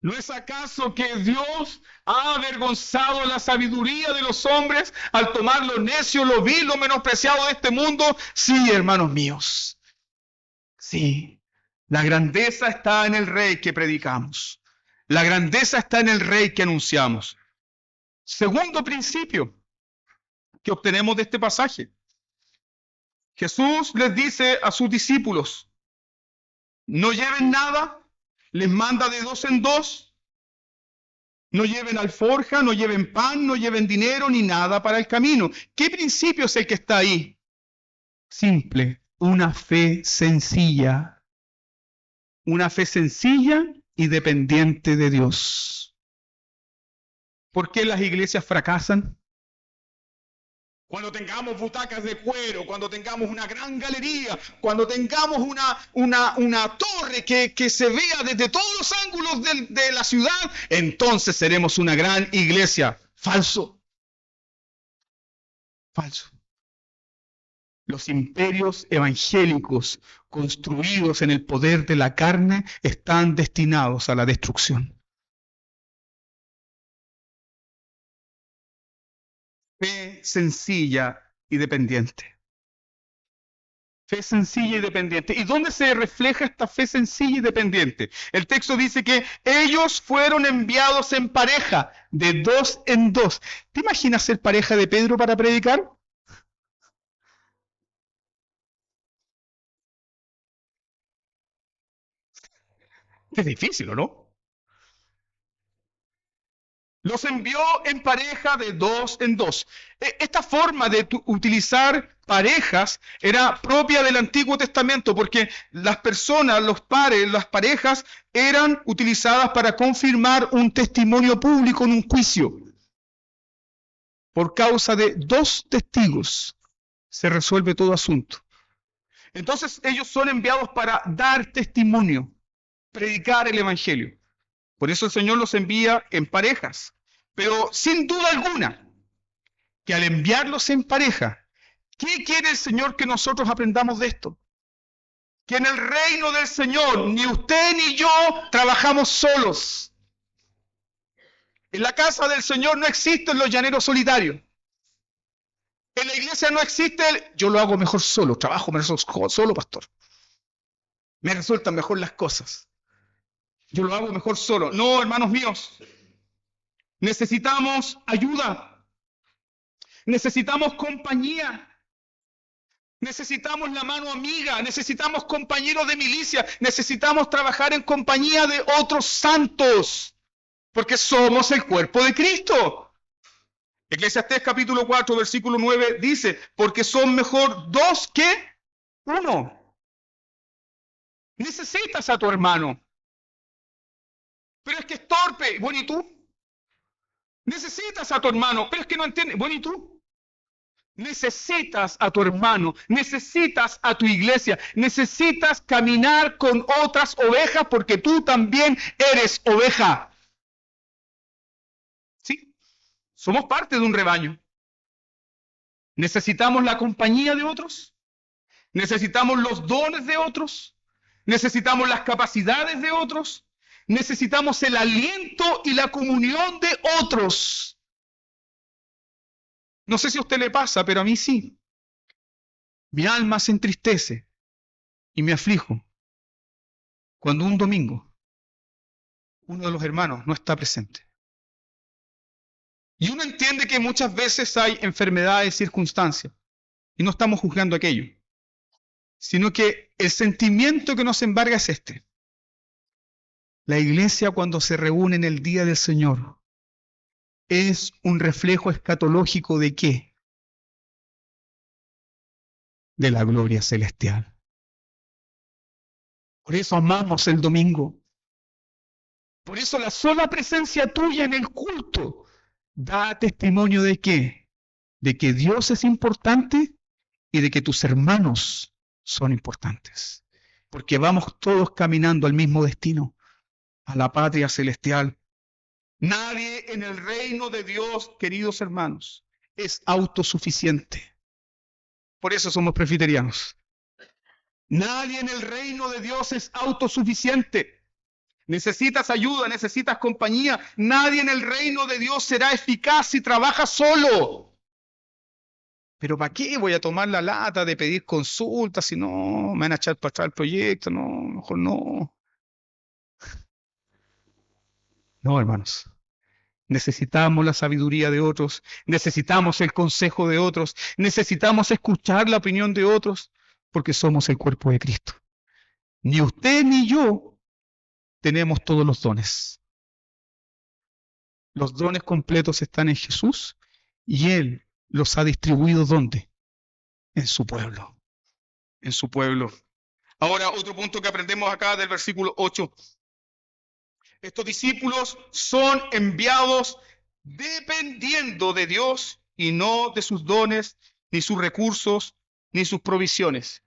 ¿No es acaso que Dios ha avergonzado la sabiduría de los hombres al tomar lo necio, lo vil, lo menospreciado de este mundo? Sí, hermanos míos. Sí, la grandeza está en el Rey que predicamos. La grandeza está en el Rey que anunciamos. Segundo principio que obtenemos de este pasaje. Jesús les dice a sus discípulos, no lleven nada, les manda de 2 en 2, no lleven alforja, no lleven pan, no lleven dinero ni nada para el camino. ¿Qué principio es el que está ahí? Simple, una fe sencilla y dependiente de Dios. ¿Por qué las iglesias fracasan? Cuando tengamos butacas de cuero, cuando tengamos una gran galería, cuando tengamos una torre que se vea desde todos los ángulos de la ciudad, entonces seremos una gran iglesia. Falso. Falso. Los imperios evangélicos construidos en el poder de la carne están destinados a la destrucción. Fe sencilla y dependiente. Fe sencilla y dependiente. ¿Y dónde se refleja esta fe sencilla y dependiente? El texto dice que ellos fueron enviados en pareja, de 2 en 2. ¿Te imaginas ser pareja de Pedro para predicar? Es difícil, ¿o no? Los envió en pareja de 2 en 2. Esta forma de utilizar parejas era propia del Antiguo Testamento porque las personas, los pares, las parejas eran utilizadas para confirmar un testimonio público en un juicio. Por causa de 2 testigos se resuelve todo asunto. Entonces ellos son enviados para dar testimonio, predicar el Evangelio. Por eso el Señor los envía en parejas. Pero sin duda alguna, que al enviarlos en pareja, ¿qué quiere el Señor que nosotros aprendamos de esto? Que en el reino del Señor, ni usted ni yo trabajamos solos. En la casa del Señor no existen los llaneros solitarios. En la iglesia no existe yo lo hago mejor solo, trabajo mejor solo, pastor. Me resultan mejor las cosas. Yo lo hago mejor solo. No, hermanos míos. Necesitamos ayuda. Necesitamos compañía. Necesitamos la mano amiga. Necesitamos compañeros de milicia. Necesitamos trabajar en compañía de otros santos. Porque somos el cuerpo de Cristo. Eclesiastés capítulo 4, versículo 9 dice, porque son mejor 2 que 1. Necesitas a tu hermano. Pero es que es torpe. Bueno, ¿y tú? Necesitas a tu hermano, pero es que no entiende. Bueno, ¿y tú? Necesitas a tu hermano, necesitas a tu iglesia, necesitas caminar con otras ovejas porque tú también eres oveja. ¿Sí? Somos parte de un rebaño. Necesitamos la compañía de otros. Necesitamos los dones de otros. Necesitamos las capacidades de otros. Necesitamos el aliento y la comunión de otros. No sé si a usted le pasa, pero a mí sí. Mi alma se entristece y me aflijo cuando un domingo uno de los hermanos no está presente. Y uno entiende que muchas veces hay enfermedades, circunstancias, y no estamos juzgando aquello, sino que el sentimiento que nos embarga es este. La iglesia, cuando se reúne en el día del Señor, es un reflejo escatológico ¿de qué? De la gloria celestial. Por eso amamos el domingo. Por eso la sola presencia tuya en el culto da testimonio ¿de qué? De que Dios es importante y de que tus hermanos son importantes. Porque vamos todos caminando al mismo destino, a la patria celestial. Nadie en el reino de Dios, queridos hermanos, es autosuficiente. Por eso somos presbiterianos. Nadie en el reino de Dios es autosuficiente. Necesitas ayuda, necesitas compañía. Nadie en el reino de Dios será eficaz si trabaja solo. Pero ¿para qué voy a tomar la lata de pedir consultas si no me van a echar para atrás el proyecto? No, mejor no. No, hermanos. Necesitamos la sabiduría de otros, necesitamos el consejo de otros, necesitamos escuchar la opinión de otros, porque somos el cuerpo de Cristo. Ni usted ni yo tenemos todos los dones. Los dones completos están en Jesús y Él los ha distribuido ¿dónde? En su pueblo. En su pueblo. Ahora, otro punto que aprendemos acá del versículo 8. Estos discípulos son enviados dependiendo de Dios y no de sus dones, ni sus recursos, ni sus provisiones.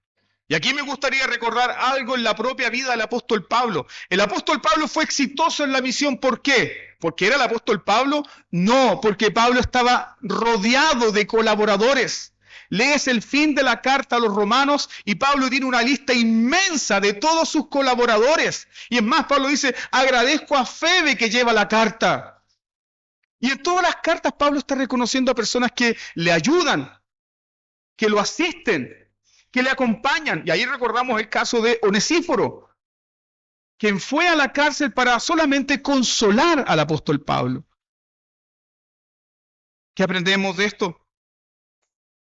Y aquí me gustaría recordar algo en la propia vida del apóstol Pablo. El apóstol Pablo fue exitoso en la misión. ¿Por qué? ¿Porque era el apóstol Pablo? No, porque Pablo estaba rodeado de colaboradores. Lees el fin de la carta a los romanos y Pablo tiene una lista inmensa de todos sus colaboradores. Y es más, Pablo dice, agradezco a Febe que lleva la carta. Y en todas las cartas Pablo está reconociendo a personas que le ayudan, que lo asisten, que le acompañan. Y ahí recordamos el caso de Onesíforo, quien fue a la cárcel para solamente consolar al apóstol Pablo. ¿Qué aprendemos de esto?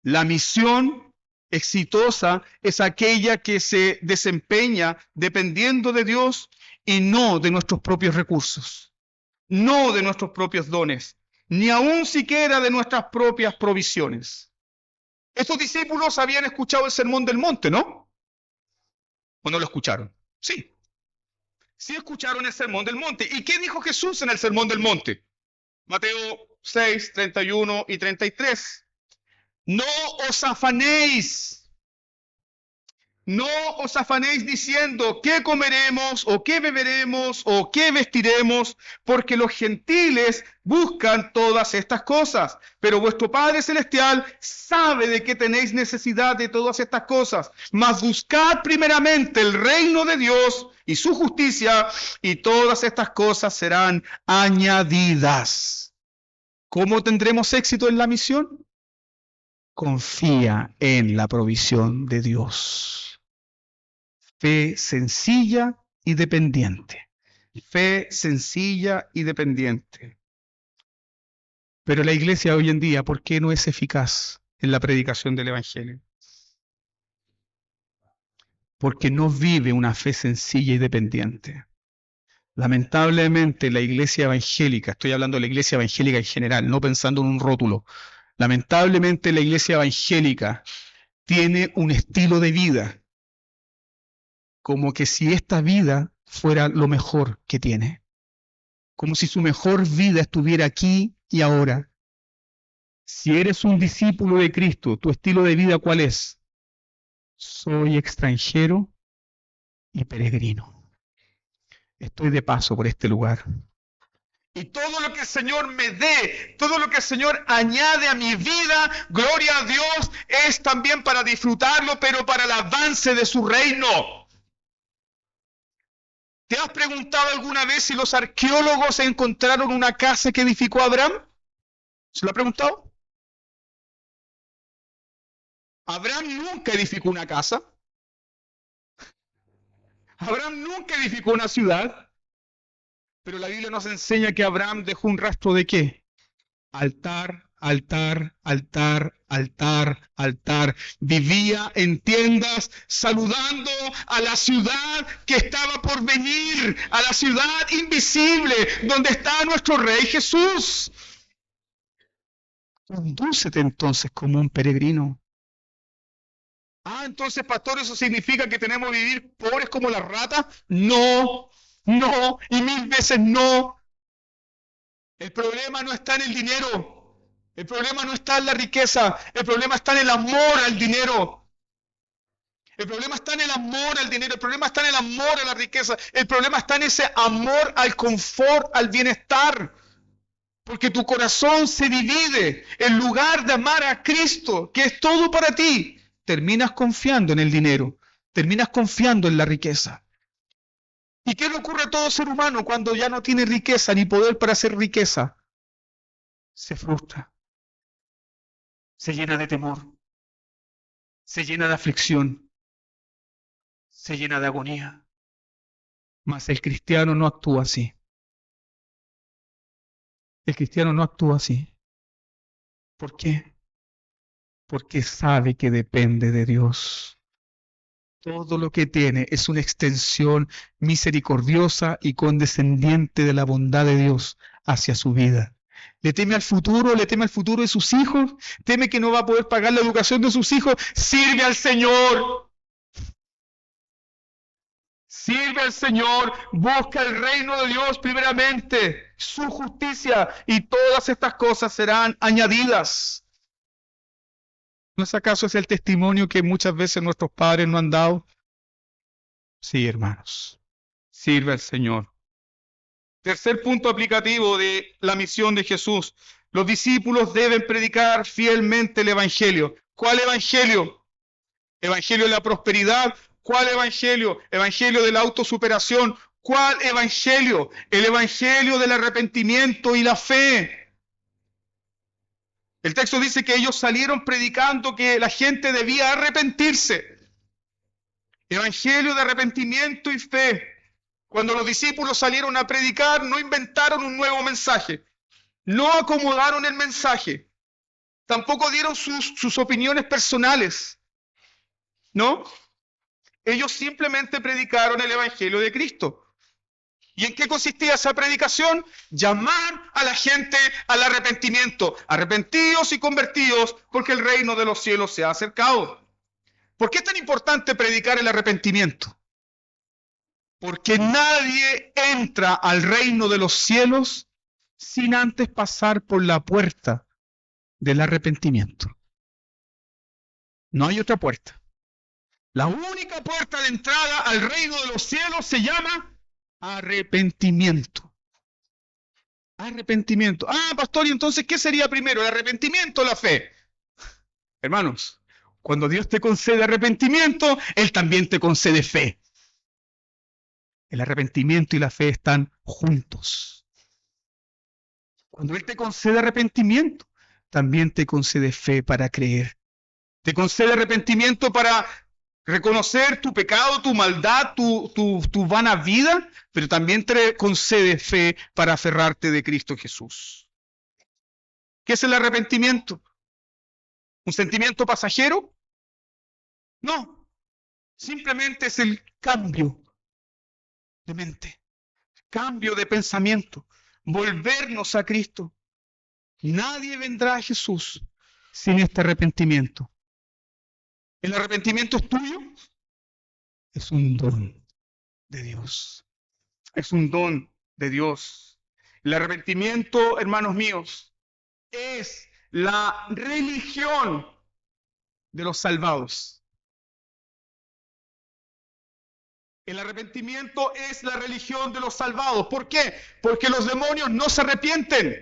La misión exitosa es aquella que se desempeña dependiendo de Dios y no de nuestros propios recursos, no de nuestros propios dones, ni aun siquiera de nuestras propias provisiones. Estos discípulos habían escuchado el Sermón del Monte, ¿no? ¿O no lo escucharon? Sí. Sí escucharon el Sermón del Monte. ¿Y qué dijo Jesús en el Sermón del Monte? Mateo 6, 31 y 33. No os afanéis. No os afanéis diciendo qué comeremos o qué beberemos o qué vestiremos, porque los gentiles buscan todas estas cosas. Pero vuestro Padre Celestial sabe de que tenéis necesidad de todas estas cosas. Mas buscad primeramente el reino de Dios y su justicia, y todas estas cosas serán añadidas. ¿Cómo tendremos éxito en la misión? Confía en la provisión de Dios. Fe sencilla y dependiente. Fe sencilla y dependiente. Pero la iglesia hoy en día, ¿por qué no es eficaz en la predicación del Evangelio? Porque no vive una fe sencilla y dependiente. Lamentablemente la iglesia evangélica, estoy hablando de la iglesia evangélica en general, no pensando en un rótulo, lamentablemente la iglesia evangélica tiene un estilo de vida como que si esta vida fuera lo mejor que tiene, como si su mejor vida estuviera aquí y ahora. Si eres un discípulo de Cristo, ¿tu estilo de vida cuál es? Soy extranjero y peregrino. Estoy de paso por este lugar. Y todo lo que el Señor me dé, todo lo que el Señor añade a mi vida, gloria a Dios, es también para disfrutarlo, pero para el avance de su reino. ¿Te has preguntado alguna vez si los arqueólogos encontraron una casa que edificó Abraham? ¿Se lo ha preguntado? Abraham nunca edificó una casa. Abraham nunca edificó una ciudad. Pero la Biblia nos enseña que Abraham dejó un rastro de ¿qué? Altar, altar, altar, altar, altar. Vivía en tiendas saludando a la ciudad que estaba por venir, a la ciudad invisible, donde está nuestro Rey Jesús. Condúcete entonces como un peregrino. Entonces, pastor, ¿eso significa que tenemos que vivir pobres como las ratas? No, no, y mil veces no. El problema no está en el dinero. El problema no está en la riqueza. El problema está en el amor al dinero. El problema está en el amor al dinero. El problema está en el amor a la riqueza. El problema está en ese amor al confort, al bienestar. Porque tu corazón se divide. En lugar de amar a Cristo, que es todo para ti, terminas confiando en el dinero. Terminas confiando en la riqueza. ¿Y qué le ocurre a todo ser humano cuando ya no tiene riqueza ni poder para hacer riqueza? Se frustra, se llena de temor, se llena de aflicción, se llena de agonía. Mas el cristiano no actúa así. El cristiano no actúa así. ¿Por qué? Porque sabe que depende de Dios. Todo lo que tiene es una extensión misericordiosa y condescendiente de la bondad de Dios hacia su vida. Le teme al futuro de sus hijos, teme que no va a poder pagar la educación de sus hijos. Sirve al Señor. Sirve al Señor, busca el reino de Dios primeramente, su justicia, y todas estas cosas serán añadidas. ¿No es acaso ese el testimonio que muchas veces nuestros padres no han dado? Sí, hermanos, sirve al Señor. Tercer punto aplicativo de la misión de Jesús. Los discípulos deben predicar fielmente el Evangelio. ¿Cuál Evangelio? ¿Evangelio de la prosperidad? ¿Cuál evangelio? Evangelio de la autosuperación. ¿Cuál evangelio? El evangelio del arrepentimiento y la fe. El texto dice que ellos salieron predicando que la gente debía arrepentirse. Evangelio de arrepentimiento y fe. Cuando los discípulos salieron a predicar, no inventaron un nuevo mensaje. No acomodaron el mensaje. Tampoco dieron sus opiniones personales. ¿No? Ellos simplemente predicaron el Evangelio de Cristo. ¿Y en qué consistía esa predicación? Llamar a la gente al arrepentimiento. Arrepentidos y convertidos, porque el reino de los cielos se ha acercado. ¿Por qué es tan importante predicar el arrepentimiento? Porque nadie entra al reino de los cielos sin antes pasar por la puerta del arrepentimiento. No hay otra puerta. La única puerta de entrada al reino de los cielos se llama arrepentimiento. Arrepentimiento. Pastor, ¿y entonces qué sería primero, el arrepentimiento o la fe? Hermanos, cuando Dios te concede arrepentimiento, Él también te concede fe. El arrepentimiento y la fe están juntos. Cuando Él te concede arrepentimiento, también te concede fe para creer. Te concede arrepentimiento para reconocer tu pecado, tu maldad, tu vana vida, pero también te concede fe para aferrarte de Cristo Jesús. ¿Qué es el arrepentimiento? ¿Un sentimiento pasajero? No, simplemente es el cambio de mente, cambio de pensamiento, volvernos a Cristo. Nadie vendrá a Jesús sin este arrepentimiento. ¿El arrepentimiento es tuyo? Es un don de Dios. Es un don de Dios. El arrepentimiento, hermanos míos, es la religión de los salvados. El arrepentimiento es la religión de los salvados. ¿Por qué? Porque los demonios no se arrepienten.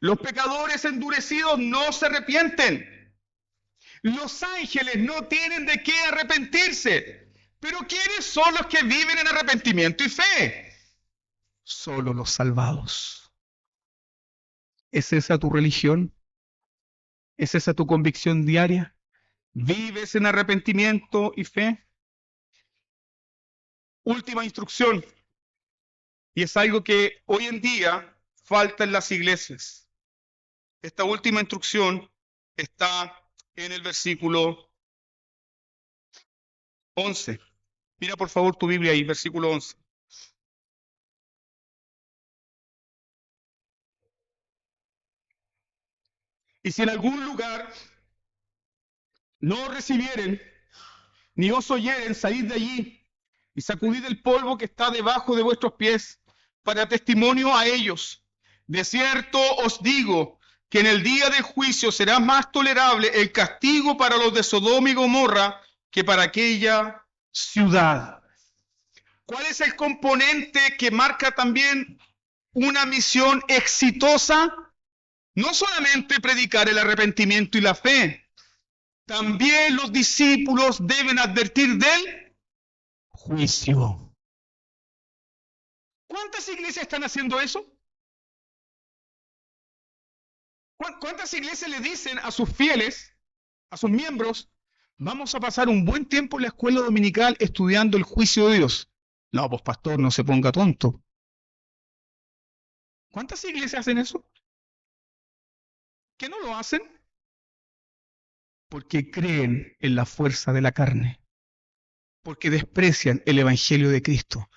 Los pecadores endurecidos no se arrepienten. Los ángeles no tienen de qué arrepentirse. Pero ¿quiénes son los que viven en arrepentimiento y fe? Solo los salvados. ¿Es esa tu religión? ¿Es esa tu convicción diaria? ¿Vives en arrepentimiento y fe? Última instrucción. Y es algo que hoy en día falta en las iglesias. Esta última instrucción está en el versículo 11. Mira por favor tu Biblia ahí, versículo 11. Y si en algún lugar no os recibieren, ni os oyeren, salid de allí y sacudid el polvo que está debajo de vuestros pies para testimonio a ellos. De cierto os digo que en el día del juicio será más tolerable el castigo para los de Sodoma y Gomorra que para aquella ciudad. ¿Cuál es el componente que marca también una misión exitosa? No solamente predicar el arrepentimiento y la fe, también los discípulos deben advertir del juicio. ¿Cuántas iglesias están haciendo eso? ¿Cuántas iglesias le dicen a sus fieles, a sus miembros, vamos a pasar un buen tiempo en la escuela dominical estudiando el juicio de Dios? No, pues pastor, no se ponga tonto. ¿Cuántas iglesias hacen eso? ¿Qué no lo hacen? Porque creen en la fuerza de la carne, porque desprecian el Evangelio de Cristo.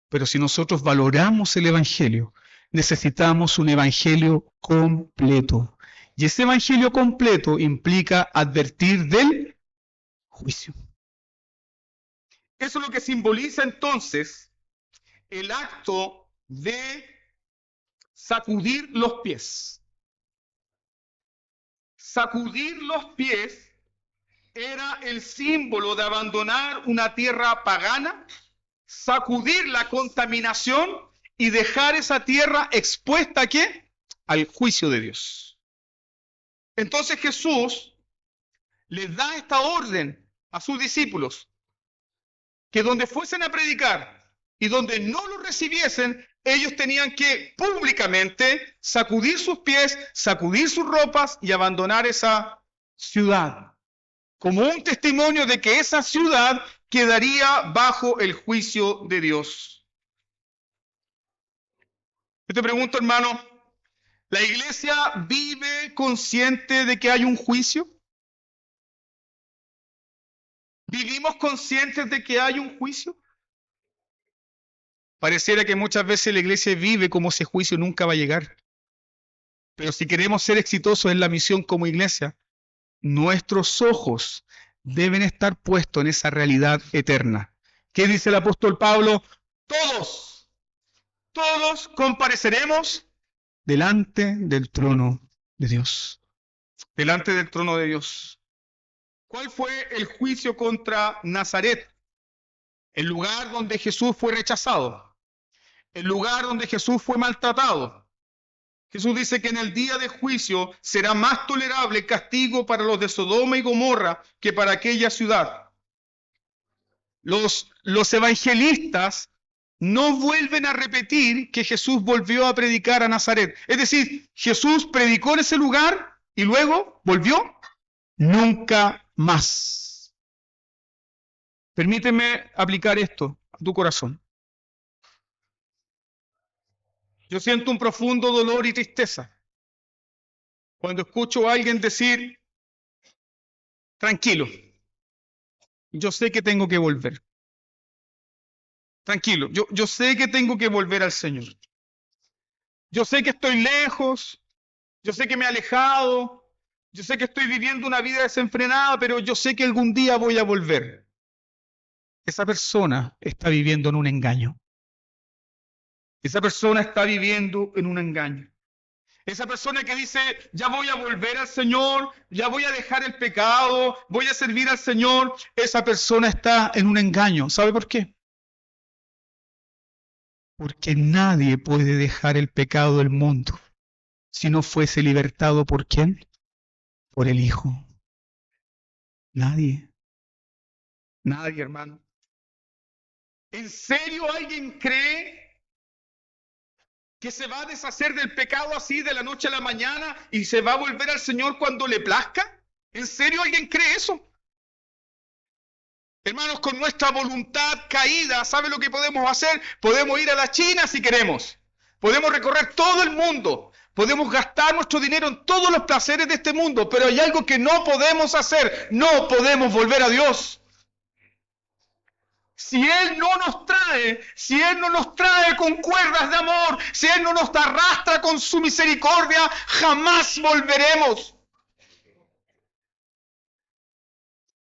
Pero si nosotros valoramos el Evangelio, necesitamos un Evangelio completo. Y ese Evangelio completo implica advertir del juicio. Eso es lo que simboliza entonces el acto de sacudir los pies. Sacudir los pies era el símbolo de abandonar una tierra pagana, sacudir la contaminación y dejar esa tierra expuesta ¿a qué? Al juicio de Dios. Entonces Jesús les da esta orden a sus discípulos, que donde fuesen a predicar y donde no lo recibiesen, ellos tenían que públicamente sacudir sus pies, sacudir sus ropas y abandonar esa ciudad, como un testimonio de que esa ciudad quedaría bajo el juicio de Dios. Yo te pregunto, hermano, ¿la iglesia vive consciente de que hay un juicio? ¿Vivimos conscientes de que hay un juicio? Pareciera que muchas veces la iglesia vive como ese juicio nunca va a llegar. Pero si queremos ser exitosos en la misión como iglesia, nuestros ojos deben estar puestos en esa realidad eterna. ¿Qué dice el apóstol Pablo? Todos compareceremos delante del trono de Dios. Delante del trono de Dios. ¿Cuál fue el juicio contra Nazaret? El lugar donde Jesús fue rechazado. El lugar donde Jesús fue maltratado. Jesús dice que en el día de juicio será más tolerable el castigo para los de Sodoma y Gomorra que para aquella ciudad. Los evangelistas no vuelven a repetir que Jesús volvió a predicar a Nazaret. Es decir, Jesús predicó en ese lugar y luego volvió nunca más. Permíteme aplicar esto a tu corazón. Yo siento un profundo dolor y tristeza cuando escucho a alguien decir, tranquilo, yo sé que tengo que volver. Tranquilo, yo sé que tengo que volver al Señor. Yo sé que estoy lejos, yo sé que me he alejado, yo sé que estoy viviendo una vida desenfrenada, pero yo sé que algún día voy a volver. Esa persona está viviendo en un engaño. Esa persona está viviendo en un engaño. Esa persona que dice, ya voy a volver al Señor, ya voy a dejar el pecado, voy a servir al Señor, esa persona está en un engaño. ¿Sabe por qué? Porque nadie puede dejar el pecado del mundo si no fuese libertado ¿por quién? Por el Hijo. Nadie, nadie, hermano. ¿En serio alguien cree que se va a deshacer del pecado así de la noche a la mañana y se va a volver al Señor cuando le plazca? ¿En serio alguien cree eso? Hermanos, con nuestra voluntad caída, ¿sabe lo que podemos hacer? Podemos ir a la China si queremos. Podemos recorrer todo el mundo. Podemos gastar nuestro dinero en todos los placeres de este mundo, pero hay algo que no podemos hacer. No podemos volver a Dios. Si Él no nos trae con cuerdas de amor, si Él no nos arrastra con su misericordia, jamás volveremos.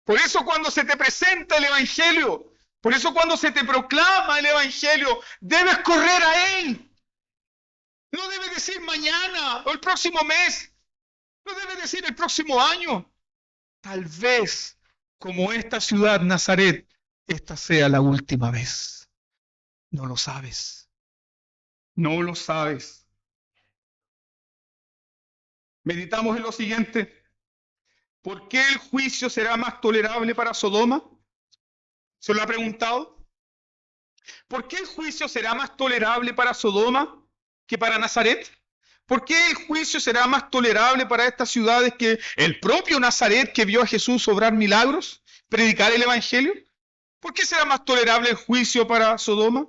Por eso cuando se te presenta el Evangelio, por eso cuando se te proclama el Evangelio, debes correr a Él. No debes decir mañana o el próximo mes. No debes decir el próximo año. Tal vez, como esta ciudad, Nazaret, esta sea la última vez. No lo sabes. No lo sabes. Meditamos en lo siguiente. ¿Por qué el juicio será más tolerable para Sodoma? ¿Se lo ha preguntado? ¿Por qué el juicio será más tolerable para Sodoma que para Nazaret? ¿Por qué el juicio será más tolerable para estas ciudades que el propio Nazaret que vio a Jesús obrar milagros, predicar el Evangelio? ¿Por qué será más tolerable el juicio para Sodoma?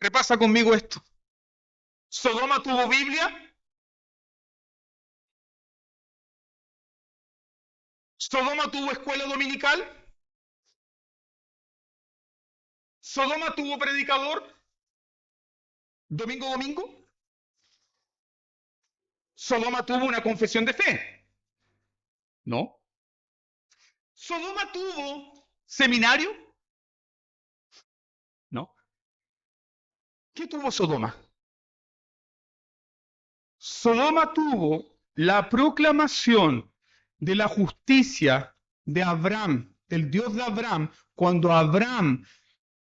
Repasa conmigo esto. ¿Sodoma tuvo Biblia? ¿Sodoma tuvo escuela dominical? ¿Sodoma tuvo predicador? ¿Domingo? ¿Sodoma tuvo una confesión de fe? No. ¿Sodoma tuvo seminario? No. ¿Qué tuvo Sodoma? Sodoma tuvo la proclamación de la justicia de Abraham, del Dios de Abraham, cuando Abraham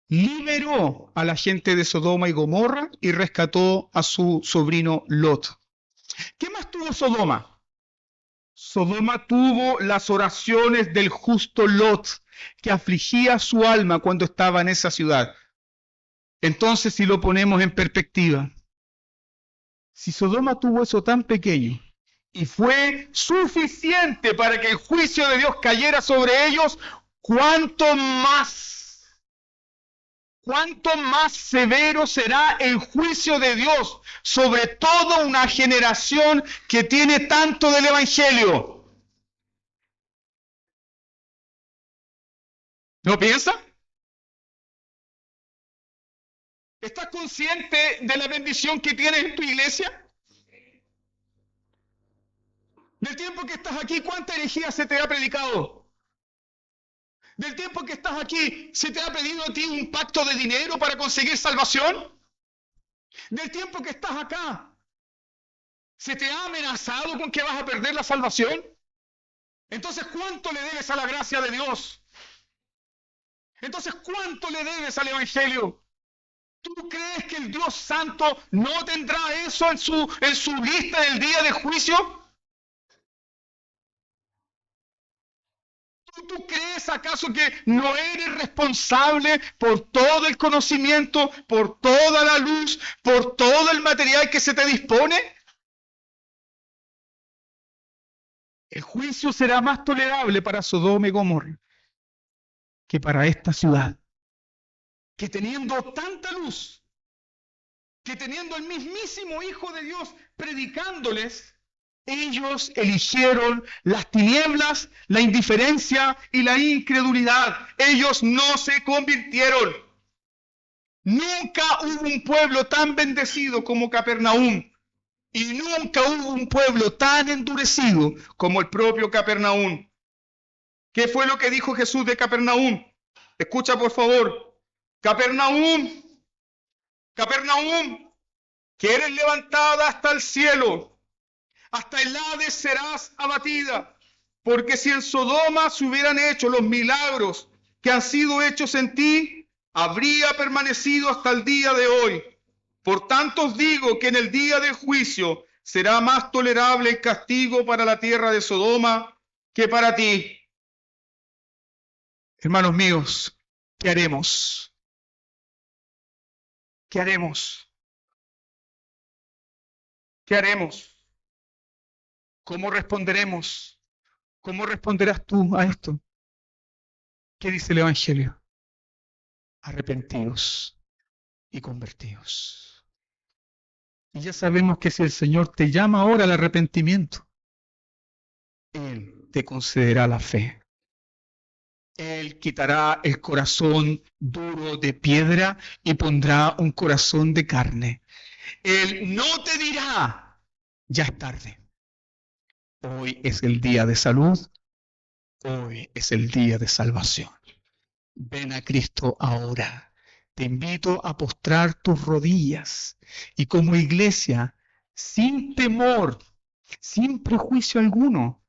liberó a la gente de Sodoma y Gomorra y rescató a su sobrino Lot. ¿Qué más tuvo Sodoma? Sodoma tuvo las oraciones del justo Lot, que afligía su alma cuando estaba en esa ciudad. Entonces, si lo ponemos en perspectiva, si Sodoma tuvo eso tan pequeño y fue suficiente para que el juicio de Dios cayera sobre ellos, ¿cuánto más severo será el juicio de Dios sobre toda una generación que tiene tanto del Evangelio? ¿No piensa? ¿Estás consciente de la bendición que tienes en tu iglesia? Del tiempo que estás aquí, ¿cuánta herejía se te ha predicado? Del tiempo que estás aquí, ¿se te ha pedido a ti un pacto de dinero para conseguir salvación? Del tiempo que estás acá, ¿se te ha amenazado con que vas a perder la salvación? Entonces, ¿cuánto le debes a la gracia de Dios? Entonces, ¿cuánto le debes al Evangelio? ¿Tú crees que el Dios Santo no tendrá eso en su lista del día de juicio? ¿Tú crees acaso que no eres responsable por todo el conocimiento, por toda la luz, por todo el material que se te dispone? El juicio será más tolerable para Sodoma y Gomorra que para esta ciudad, que teniendo tanta luz, que teniendo el mismísimo Hijo de Dios predicándoles, ellos eligieron las tinieblas, la indiferencia y la incredulidad. Ellos no se convirtieron. Nunca hubo un pueblo tan bendecido como Capernaum. Y nunca hubo un pueblo tan endurecido como el propio Capernaum. ¿Qué fue lo que dijo Jesús de Capernaum? Escucha por favor. Capernaum, que eres levantada hasta el cielo, hasta el Hades serás abatida, porque si en Sodoma se hubieran hecho los milagros que han sido hechos en ti, habría permanecido hasta el día de hoy. Por tanto os digo que en el día del juicio será más tolerable el castigo para la tierra de Sodoma que para ti. Hermanos míos, ¿qué haremos? ¿Qué haremos? ¿Qué haremos? ¿Cómo responderemos? ¿Cómo responderás tú a esto? ¿Qué dice el Evangelio? Arrepentidos y convertidos. Y ya sabemos que si el Señor te llama ahora al arrepentimiento, Él te concederá la fe. Él quitará el corazón duro de piedra y pondrá un corazón de carne. Él no te dirá, ya es tarde. Hoy es el día de salud. Hoy es el día de salvación. Ven a Cristo ahora. Te invito a postrar tus rodillas y como iglesia, sin temor, sin prejuicio alguno,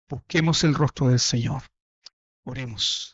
busquemos el rostro del Señor. Oremos.